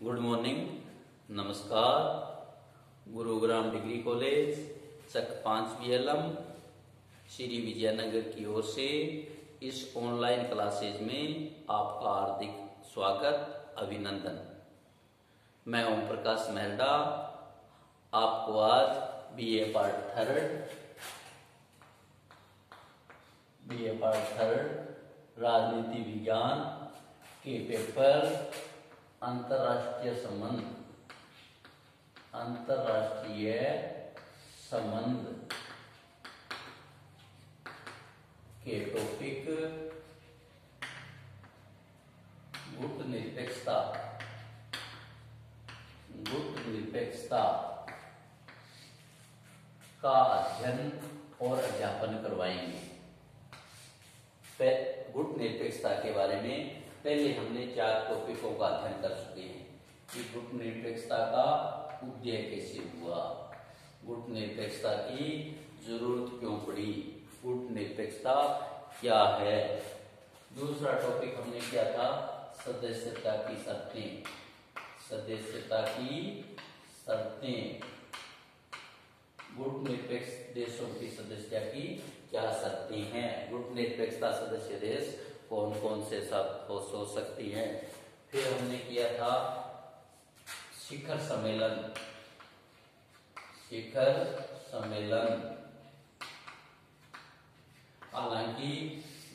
Good morning, नमस्कार। Gurugram degree college चक 5 BLM Shri Vijayanagar की ओर से इस ऑनलाइन क्लासेज में आपका हार्दिक स्वागत, अभिनंदन। मैं ओम प्रकाश मेहरडा आपको आज BA पार्ट थर्ड राजनीति विज्ञान के पेपर अंतर्राष्ट्रीय संबंध के टॉपिक गुटनिरपेक्षता का अध्ययन और अध्यापन करवाएंगे। गुटनिरपेक्षता के बारे में पहले हमने 4 टॉपिकों का अध्ययन कर चुके हैं कि गुटनिरपेक्षता का उदय कैसे हुआ, गुटनिरपेक्षता की जरूरत क्यों पड़ी, गुटनिरपेक्षता क्या है। दूसरा टॉपिक हमने किया था सदस्यता की शर्तें। गुटनिरपेक्ष देशों की सदस्यता की क्या शर्तें हैं, गुटनिरपेक्षता सदस्य देश कौन कौन से साथ हो सकती हैं। फिर हमने किया था शिखर सम्मेलन। हालांकि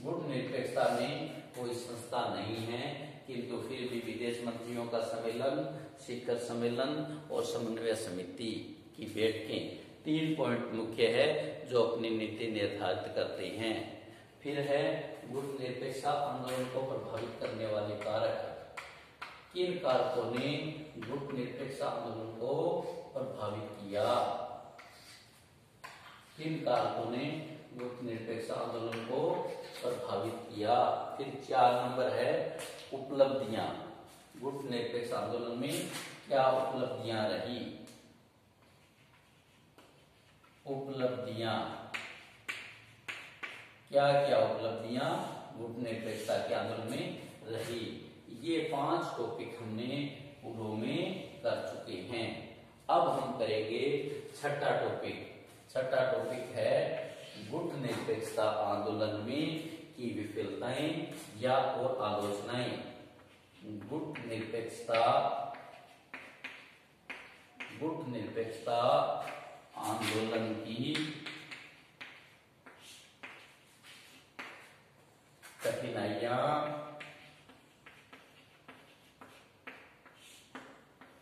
गुटनिरपेक्षता में कोई संस्था नहीं है, किंतु फिर भी विदेश मंत्रियों का सम्मेलन, शिखर सम्मेलन और समन्वय समिति की बैठकें 3 पॉइंट मुख्य है जो अपनी नीति निर्धारित करते हैं। फिर है गुटनिरपेक्षता आंदोलन को प्रभावित करने वाले कारक। किन कारकों ने गुटनिरपेक्षता आंदोलन को प्रभावित किया, फिर 4 नंबर है उपलब्धियां। गुटनिरपेक्ष आंदोलन में क्या उपलब्धियां रही, क्या उपलब्धियां गुटनिरपेक्षता के आंदोलन में रही। ये 5 टॉपिक हमने पूर्व में कर चुके हैं। अब हम करेंगे छठा टॉपिक है गुटनिरपेक्षता आंदोलन में की विफलताएं या और आलोचनाएं। गुटनिरपेक्षता आंदोलन की कठिनाइयां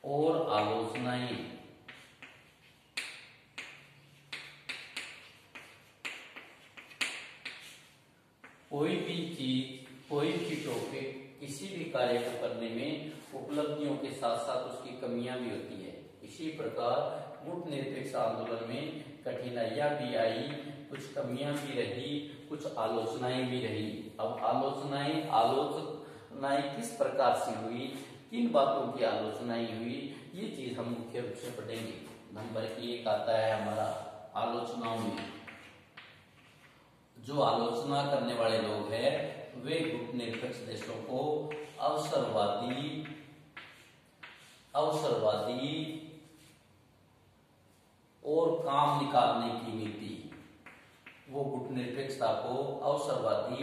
और आलोचनाएं। कोई भी टॉपिक किसी भी कार्य को करने में उपलब्धियों के साथ साथ उसकी कमियां भी होती है। इसी प्रकार गुटनिरपेक्ष आंदोलन में कठिनाइयां भी आई, कुछ कमियां भी रही, कुछ आलोचनाएं भी रही। अब आलोचनाएं किस प्रकार से हुई, किन बातों की आलोचनाएं हुई, ये चीज हम मुख्य रूप से पढ़ेंगे। नंबर 1 आता है हमारा आलोचनाओं में। जो आलोचना करने वाले लोग हैं वे गुटनिरपेक्ष देशों को अवसरवादी और काम निकालने की नीति, वो गुटनिरपेक्षता को अवसरवादी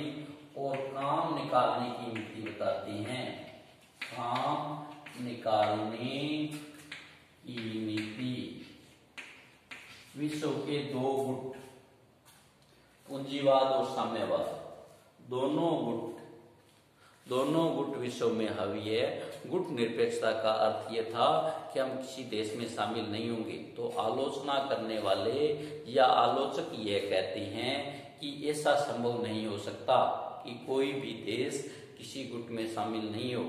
और काम निकालने की नीति बताती हैं। काम निकालने की नीति। विश्व के 2 गुट, पूंजीवाद और साम्यवाद, दोनों गुट विश्व में हावी है। गुटनिरपेक्षता का अर्थ यह था कि हम किसी देश में शामिल नहीं होंगे। तो आलोचना करने वाले या आलोचक यह कहते हैं कि ऐसा संभव नहीं हो सकता कि कोई भी देश किसी गुट में शामिल नहीं हो।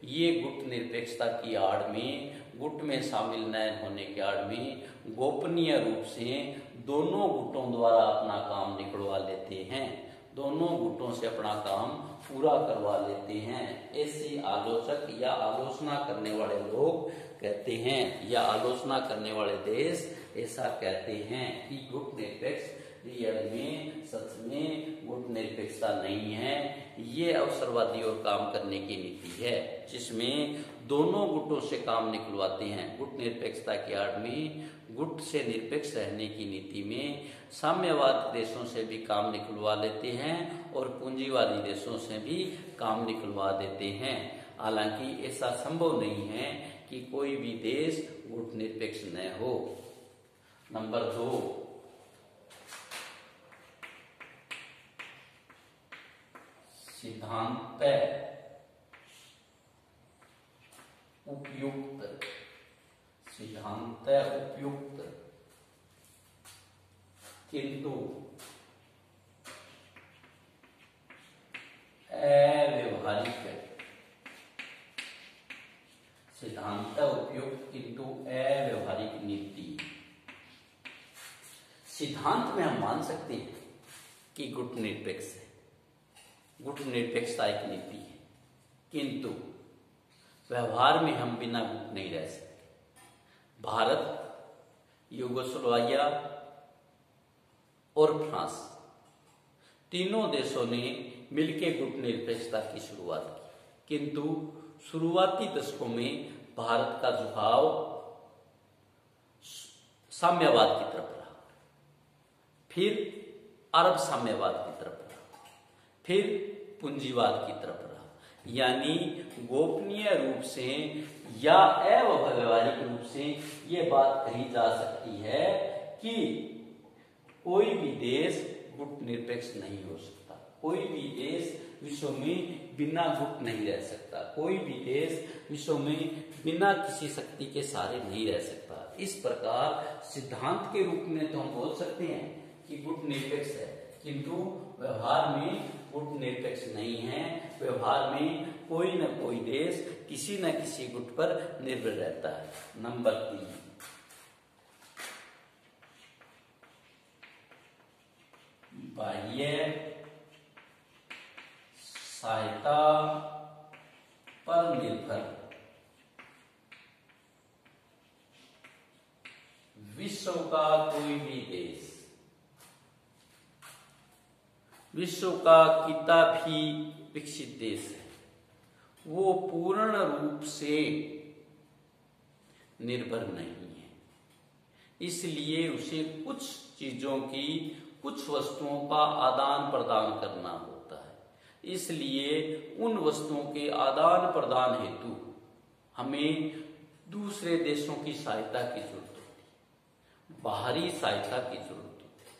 ये गुटनिरपेक्षता की आड़ में, गुट में शामिल न होने के आड़ में गोपनीय रूप से दोनों गुटों द्वारा अपना काम निकलवा लेते हैं, दोनों गुटों से अपना काम पूरा करवा लेते हैं। ऐसी आलोचक या आलोचना करने वाले लोग कहते हैं, या आलोचना करने वाले देश ऐसा कहते हैं कि गुटनिरपेक्ष रियल में सच में गुट निरपेक्षता नहीं है। ये अवसरवादी और काम करने की नीति है, जिसमें दोनों गुटों से काम निकलवाते हैं। गुट निरपेक्षता की आड़ में गुट से निरपेक्ष रहने की नीति में साम्यवाद देशों से भी काम निकलवा लेते हैं और पूंजीवादी देशों से भी काम निकलवा देते हैं। हालांकि ऐसा संभव नहीं है कि कोई भी देश गुट निरपेक्ष न हो। नंबर 2, सिद्धांत उपयुक्त। सिद्धांत उपयुक्त किंतु अव्यवहारिक। सिद्धांत उपयुक्त किंतु अव्यवहारिक नीति। सिद्धांत में हम मान सकते हैं कि गुट निरपेक्ष है, गुट निरपेक्षता एक नीति है, किंतु व्यवहार में हम बिना गुट नहीं रह सकते। भारत, यूगोस्लाविया और फ्रांस तीनों देशों ने मिलकर गुट निरपेक्षता की शुरुआत की, किंतु शुरुआती दशकों में भारत का झुकाव साम्यवाद की तरफ रहा, फिर अरब साम्यवाद की तरफ रहा, फिर पूंजीवाद की तरफ रहा। यानी गोपनीय रूप से या अव्यवहारिक रूप से ये बात कही जा सकती है कि कोई भी देश गुट निरपेक्ष नहीं हो सकता, कोई भी देश विश्व में बिना गुट नहीं रह सकता, कोई भी देश विश्व में बिना किसी शक्ति के सहारे नहीं रह सकता। इस प्रकार सिद्धांत के रूप में तो हम बोल सकते हैं कि गुट निरपेक्ष है, किंतु व्यवहार में गुट निरपेक्ष नहीं है। व्यवहार में कोई न कोई देश किसी न किसी गुट पर निर्भर रहता है। नंबर 3, बाह्य सहायता पर निर्भर विश्व का कोई भी देश, विश्व का कितना भी विकसित देश है, वो पूर्ण रूप से निर्भर नहीं है। इसलिए उसे कुछ चीजों की, कुछ वस्तुओं का आदान प्रदान करना होता है। इसलिए उन वस्तुओं के आदान प्रदान हेतु हमें दूसरे देशों की सहायता की जरूरत होती है, बाहरी सहायता की जरूरत होती है।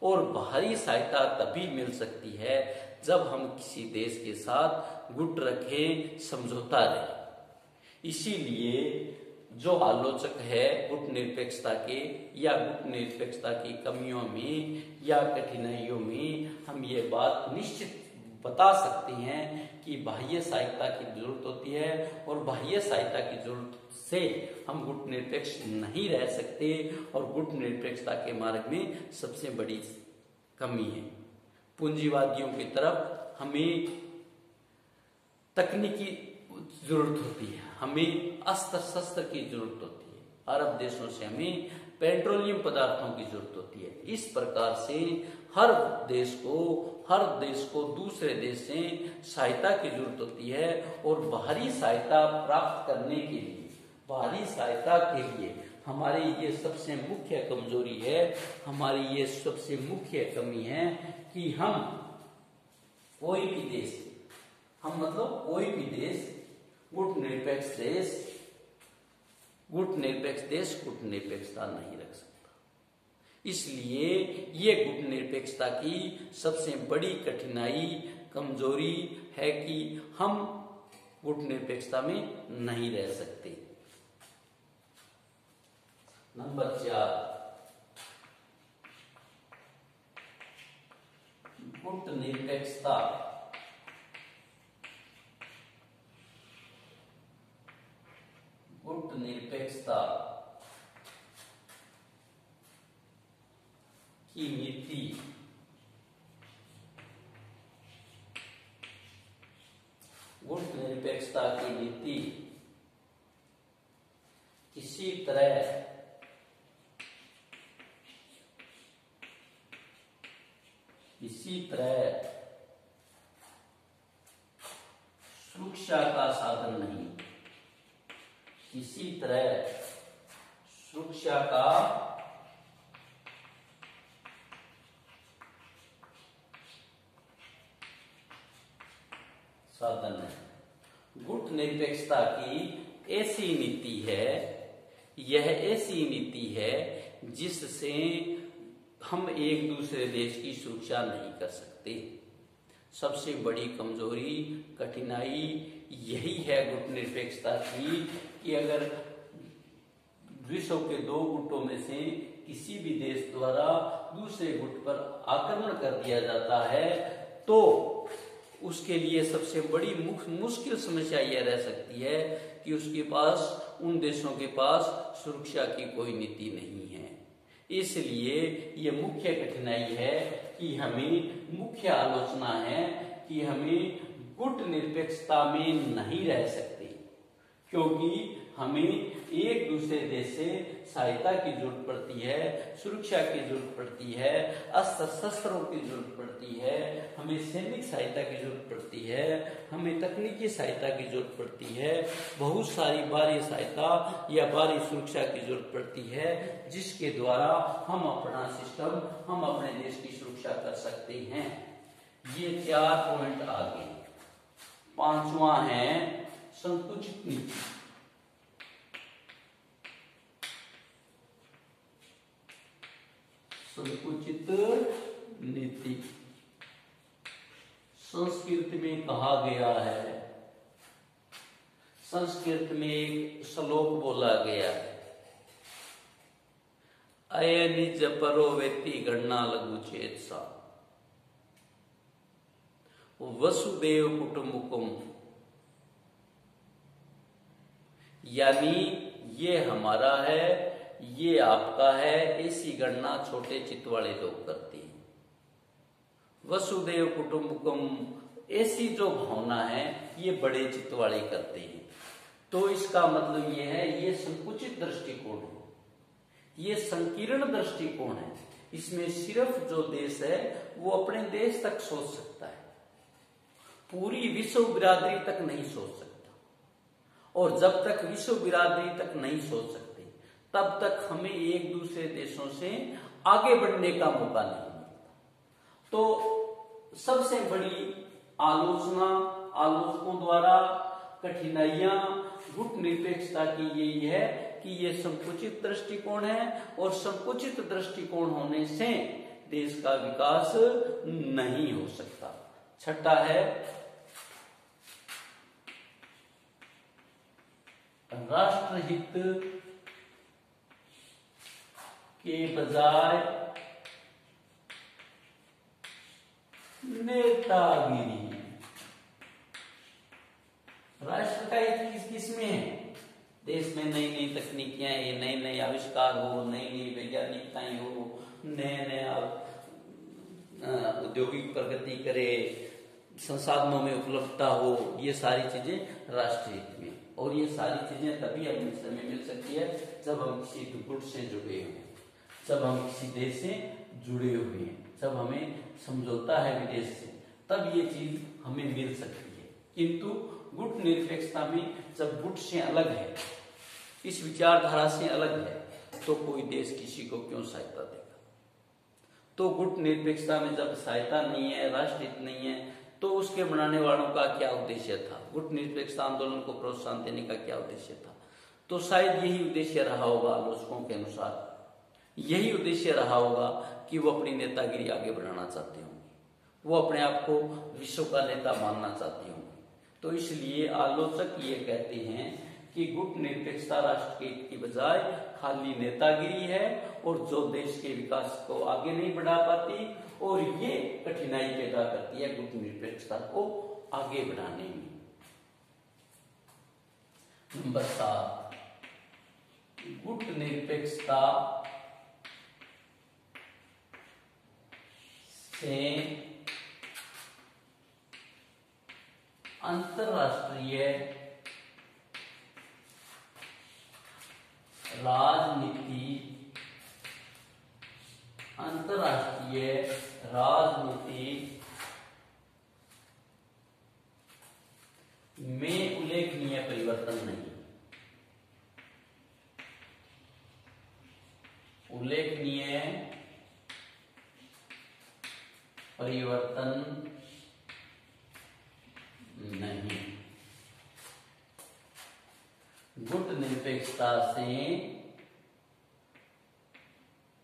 और बाहरी सहायता तभी मिल सकती है जब हम किसी देश के साथ गुट रखें, समझौता रहे। इसीलिए जो आलोचक है गुट निरपेक्षता के या गुट निरपेक्षता की कमियों में या कठिनाइयों में, हम ये बात निश्चित बता सकते हैं कि बाह्य सहायता की जरूरत होती है और बाह्य सहायता की जरूरत से हम गुट निरपेक्ष नहीं रह सकते। और गुट निरपेक्षता के मार्ग में सबसे बड़ी कमी है पूंजीवादियों की तरफ हमें तकनीकी जरूरत होती है, हमें अस्त्र शस्त्र की जरूरत होती है, अरब देशों से हमें पेट्रोलियम पदार्थों की जरूरत होती है। इस प्रकार से हर देश को दूसरे देश से सहायता की जरूरत होती है। और बाहरी सहायता प्राप्त करने के लिए, बाहरी सहायता के लिए हमारी ये सबसे मुख्य कमजोरी है, हमारी ये सबसे मुख्य कमी है कि हम कोई भी देश, हम मतलब कोई भी देश गुट निरपेक्ष देश गुट निरपेक्षता नहीं रख सकता। इसलिए ये गुट निरपेक्षता की सबसे बड़ी कठिनाई, कमजोरी है कि हम गुट निरपेक्षता में नहीं रह सकते। नंबर 4, गुट निरपेक्षता की नीति गुट निरपेक्षता की नीति किसी तरह किसी तरह सुरक्षा का साधन नहीं, किसी तरह सुरक्षा का साधन है। गुट निरपेक्षता की ऐसी नीति है, यह ऐसी नीति है जिससे हम एक दूसरे देश की सुरक्षा नहीं कर सकते। सबसे बड़ी कमजोरी, कठिनाई यही है गुट निरपेक्षता की कि अगर विश्व के दो गुटों में से किसी भी देश द्वारा दूसरे गुट पर आक्रमण कर दिया जाता है तो उसके लिए सबसे बड़ी मुश्किल समस्या यह रह सकती है कि उसके पास, उन देशों के पास सुरक्षा की कोई नीति नहीं है। इसलिए ये मुख्य कठिनाई है कि हमें, मुख्य आलोचना है कि हमें गुट निरपेक्षता में नहीं रह सकते, क्योंकि हमें एक दूसरे देश से सहायता की जरूरत पड़ती है, सुरक्षा की जरूरत पड़ती है, अस्त्र शस्त्रों की जरूरत पड़ती है, हमें सैनिक सहायता की जरूरत पड़ती है, हमें तकनीकी सहायता की जरूरत पड़ती है, बहुत सारी बाहरी सहायता या बाहरी सुरक्षा की जरूरत पड़ती है, जिसके द्वारा हम अपना सिस्टम, हम अपने देश की सुरक्षा कर सकते हैं। ये 4 पॉइंट आ गए। 5वां है संकुचित नीति। संकुचित नीति संस्कृत में कहा गया है, संस्कृत में एक श्लोक बोला गया है, अय निज परो वेत्ति गणना लघु चेतसा वसुदेव कुटुंबकम, यानी ये हमारा है, ये आपका है, ऐसी गणना छोटे चित्त वाले लोग करते हैं। वसुदेव कुटुंबकम, ऐसी जो भावना है ये बड़े चित्त वाले करते हैं। तो इसका मतलब ये है, ये संकुचित दृष्टिकोण है, ये संकीर्ण दृष्टिकोण है। इसमें सिर्फ जो देश है वो अपने देश तक सोच सकता है, पूरी विश्व बिरादरी तक नहीं सोच सकता। और जब तक विश्व बिरादरी तक नहीं सोच सकते तब तक हमें एक दूसरे देशों से आगे बढ़ने का मौका नहीं मिलता। तो सबसे बड़ी आलोचना, आलोचकों द्वारा कठिनाइयां गुट निरपेक्षता की यही है कि ये संकुचित दृष्टिकोण है, और संकुचित दृष्टिकोण होने से देश का विकास नहीं हो सकता। छठा है राष्ट्रहित के बजाय नेतागिरी। राष्ट्र का हित किसमें है? देश में नई नई तकनीकियां, नए नए आविष्कार हो, नई नई वैज्ञानिकताएं हो, नए नए औद्योगिक प्रगति करे, संसाधनों में उपलब्धता हो, ये सारी चीजें राष्ट्र हित में। और ये सारी चीजें तभी हमें मिल सकती है जब हम किसी गुट से जुड़े हुए, जब हम किसी देश से जुड़े हुए हैं, जब हमें समझौता है विदेश से, तब ये चीज हमें मिल सकती है। किंतु गुट निरपेक्षता में जब गुट से अलग है, इस विचारधारा से अलग है, तो कोई देश किसी को क्यों सहायता देगा? तो गुट निरपेक्षता में जब सहायता नहीं है, राष्ट्रहित नहीं है, तो उसके बनाने वालों का क्या उद्देश्य था? गुट निरपेक्षता आंदोलन को प्रोत्साहन देने का क्या उद्देश्य था? तो शायद यही उद्देश्य रहा होगा, आलोचकों के अनुसार यही उद्देश्य रहा होगा कि वो अपनी नेतागिरी आगे बढ़ाना चाहते होंगे, वो अपने आप को विश्व का नेता मानना चाहते होंगे। तो इसलिए आलोचक ये कहते हैं कि गुट निरपेक्षता राष्ट्र के हित की बजाय खाली नेतागिरी है, और जो देश के विकास को आगे नहीं बढ़ा पाती, और ये कठिनाई पैदा करती है गुट निरपेक्षता को आगे बढ़ाने में। नंबर 7, गुट निरपेक्षता से अंतरराष्ट्रीय राजनीति नहीं, उल्लेखनीय परिवर्तन नहीं। गुट निरपेक्षता से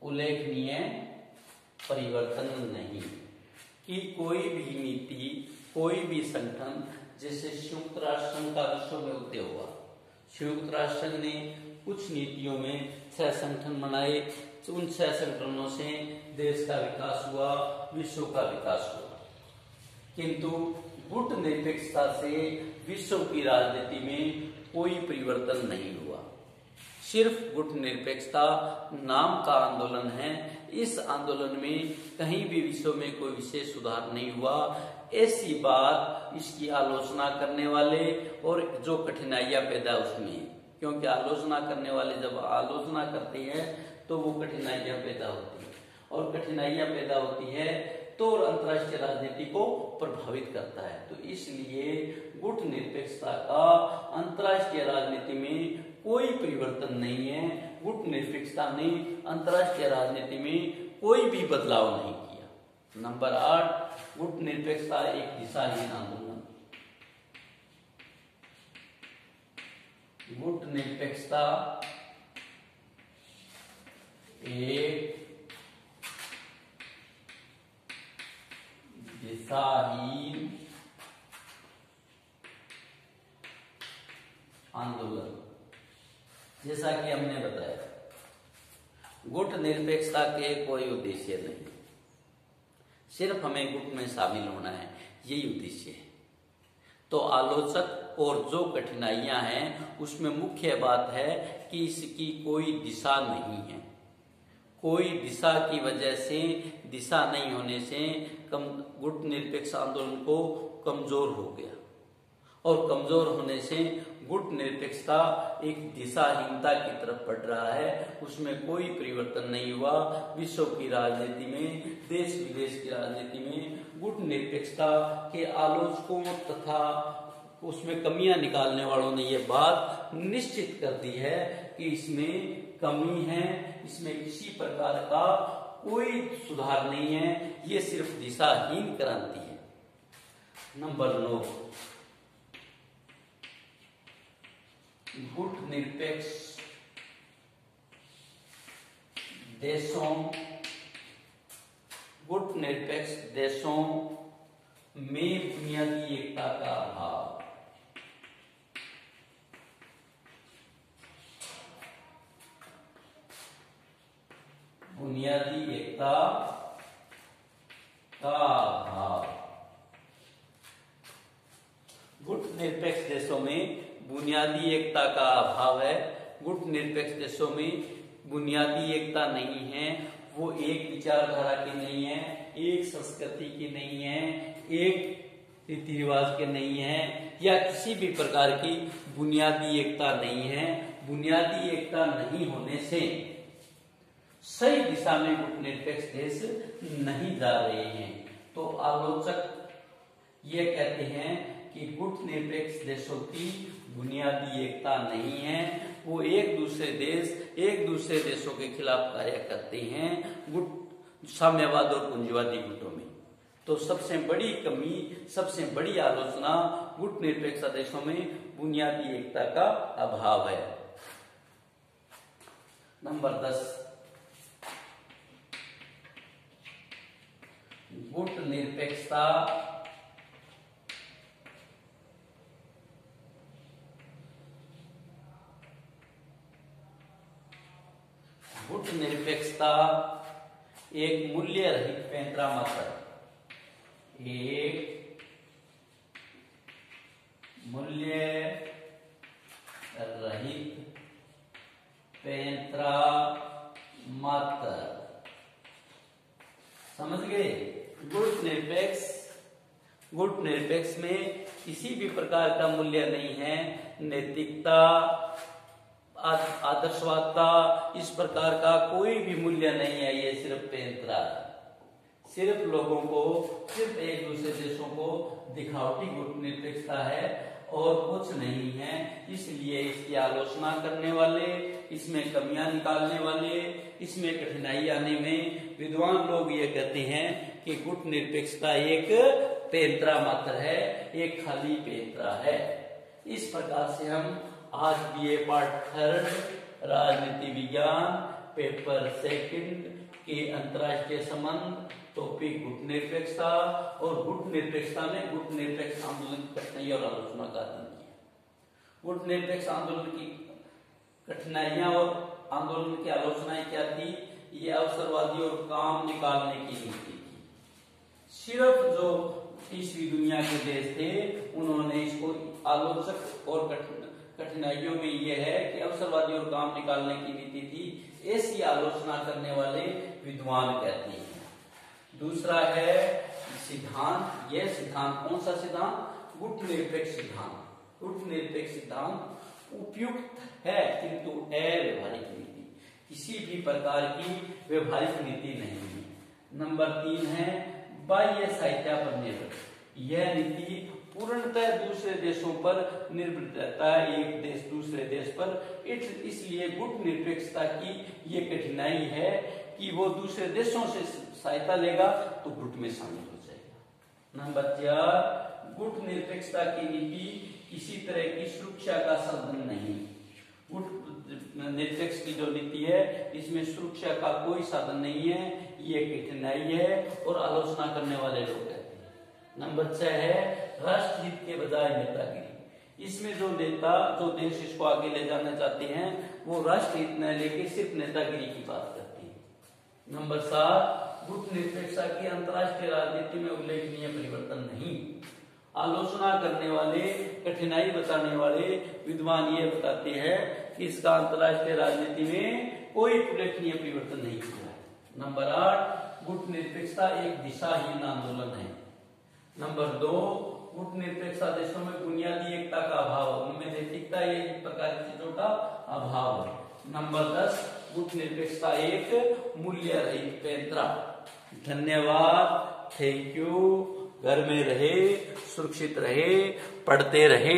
उल्लेखनीय परिवर्तन नहीं कि कोई भी नीति, कोई भी संगठन, जैसे संयुक्त राष्ट्र संघ का विश्व में उदय हुआ, संयुक्त राष्ट्र संघ ने कुछ नीतियों में 6 संगठन बनाए, उन 6 संगठनों से देश का विकास हुआ, विश्व का विकास हुआ। किंतु गुट निरपेक्षता से विश्व की राजनीति में कोई परिवर्तन नहीं हुआ। सिर्फ गुट निरपेक्षता नाम का आंदोलन है। इस आंदोलन में कहीं भी विश्व में कोई विशेष सुधार नहीं हुआ। ऐसी बात इसकी आलोचना करने वाले और जो कठिनाइयां पैदा उसमें, क्योंकि आलोचना करने वाले जब आलोचना करते हैं तो वो कठिनाइयां पैदा होती है, और कठिनाइयां पैदा होती है तो अंतर्राष्ट्रीय राजनीति को प्रभावित करता है। तो इसलिए गुट निरपेक्षता का अंतर्राष्ट्रीय राजनीति में कोई परिवर्तन नहीं है। गुट निरपेक्षता ने अंतर्राष्ट्रीय राजनीति में कोई भी बदलाव नहीं किया। नंबर 8, गुट निरपेक्षता एक दिशाहीन आंदोलन। गुट निरपेक्षता एक दिशाहीन आंदोलन। जैसा कि हमने बताया, गुट निरपेक्षता के कोई उद्देश्य नहीं, सिर्फ हमें गुट में शामिल होना है, यही उद्देश्य है। तो आलोचक और जो कठिनाइयां हैं उसमें मुख्य बात है कि इसकी कोई दिशा नहीं है। कोई दिशा की वजह से, दिशा नहीं होने से गुट निरपेक्ष आंदोलन को कमजोर हो गया, और कमजोर होने से गुट निरपेक्षता एक दिशाहीनता की तरफ बढ़ रहा है। उसमें कोई परिवर्तन नहीं हुआ। विश्व की राजनीति में, देश विदेश की राजनीति में गुट निरपेक्षता के आलोचकों तथा उसमें कमियां निकालने वालों ने ये बात निश्चित कर दी है कि इसमें कमी है, इसमें किसी प्रकार का कोई सुधार नहीं है, ये सिर्फ दिशाहीन क्रांति है। नंबर 9, गुट निरपेक्ष देशों, गुट निरपेक्ष देशों में बुनियादी एकता का अभाव। बुनियादी एकता का अभाव। गुट निरपेक्ष देशों में बुनियादी एकता का अभाव है। गुट निरपेक्ष देशों में बुनियादी एकता नहीं है। वो एक विचारधारा की नहीं है, एक संस्कृति की नहीं है, एक रीति रिवाज के नहीं है, या किसी भी प्रकार की बुनियादी एकता नहीं है। बुनियादी एकता नहीं होने से सही दिशा में गुट निरपेक्ष देश नहीं जा रहे हैं। तो आलोचक ये कहते हैं कि गुट निरपेक्ष देशों की बुनियादी एकता नहीं है। वो एक दूसरे देशों के खिलाफ कार्य करते हैं, गुट साम्यवाद और पूंजीवादी गुटों में। तो सबसे बड़ी कमी, सबसे बड़ी आलोचना गुट निरपेक्ष देशों में बुनियादी एकता का अभाव है। नंबर 10, गुट निरपेक्षता एक मूल्य रहित पैंतरा मात्र, एक मूल्य रहित पैंतरा मात्र। समझ गए? गुट निरपेक्ष में किसी भी प्रकार का मूल्य नहीं है। नैतिकता, आदर्शवादता, इस प्रकार का कोई भी मूल्य नहीं है। ये सिर्फ पैंतरा, सिर्फ लोगों को, सिर्फ एक दूसरे देशों को दिखावटी गुट निरपेक्षता है। और कुछ नहीं है। इसलिए इसकी आलोचना करने वाले, इसमें कमियां निकालने वाले, इसमें कठिनाई आने में विद्वान लोग ये कहते हैं कि गुट निरपेक्षता एक पैंतरा मात्र है, एक खाली पैंतरा है। इस प्रकार से हम आज BA पार्ट 3 राजनीति विज्ञान पेपर 2 के अंतर्राष्ट्रीय संबंध टॉपिक गुट निरपेक्षता और गुट निरपेक्षता में गुट निरपेक्ष आंदोलन की कठिनाई और आलोचना का अध्ययन किया। गुट निरपेक्ष आंदोलन की कठिनाइयां और आंदोलन की आलोचनाएं क्या थी? ये अवसरवादी और काम निकालने की नीति थी। सिर्फ जो तीसरी दुनिया के देश थे उन्होंने इसको आलोचक और कठिनाइयों में यह है कि अवसरवादी और काम निकालने की नीति थी, ऐसी आलोचना करने वाले विद्वान कहते हैं। दूसरा है सिद्धांत। यह सिद्धांत कौन सा सिद्धांत? गुट निरपेक्ष सिद्धांत। गुट निरपेक्ष सिद्धांत उपयुक्त है किंतु अव्यवहारिक नीति, किसी भी प्रकार की व्यवहारिक नीति नहीं है। नंबर 3 है बाह्य सहायता पर निर्भर। यह नीति पूर्णतः दूसरे देशों पर निर्भर रहता है, एक देश दूसरे देश पर। इसलिए गुट निरपेक्षता की ये कठिनाई है कि वो दूसरे देशों से सहायता लेगा तो गुट में शामिल हो जाएगा। नंबर 4 गुट निरपेक्षता की नीति किसी तरह की सुरक्षा का साधन नहीं। गुट निरपेक्ष की जो नीति है इसमें सुरक्षा का कोई साधन नहीं है, ये कठिनाई है और आलोचना करने वाले लोग कहते हैं। नंबर 6 है राष्ट्रहित के बजाय नेतागिरी। इसमें जो नेता जो देश इसको आगे ले जाना चाहते हैं वो राष्ट्रहित न लेके सिर्फ नेतागिरी की बात करते हैं। नंबर 7 गुट निरपेक्षता की अंतर्राष्ट्रीय राजनीति में उल्लेखनीय परिवर्तन नहीं। आलोचना करने वाले, कठिनाई बताने वाले विद्वान ये बताते हैं कि इसका अंतर्राष्ट्रीय राजनीति में कोई उल्लेखनीय परिवर्तन नहीं हुआ है। नंबर 8 गुट निरपेक्षता एक दिशाहीन आंदोलन है। नंबर 2 गुट निरपेक्षता देशों में बुनियादी एकता का अभाव, उनमें नैतिकता एक प्रकार की चीजों का अभाव है। नंबर 10 गुट निरपेक्षता एक मूल्य रहित पैंतरा। धन्यवाद, थैंक यू। घर में रहे, सुरक्षित रहे, पढ़ते रहे।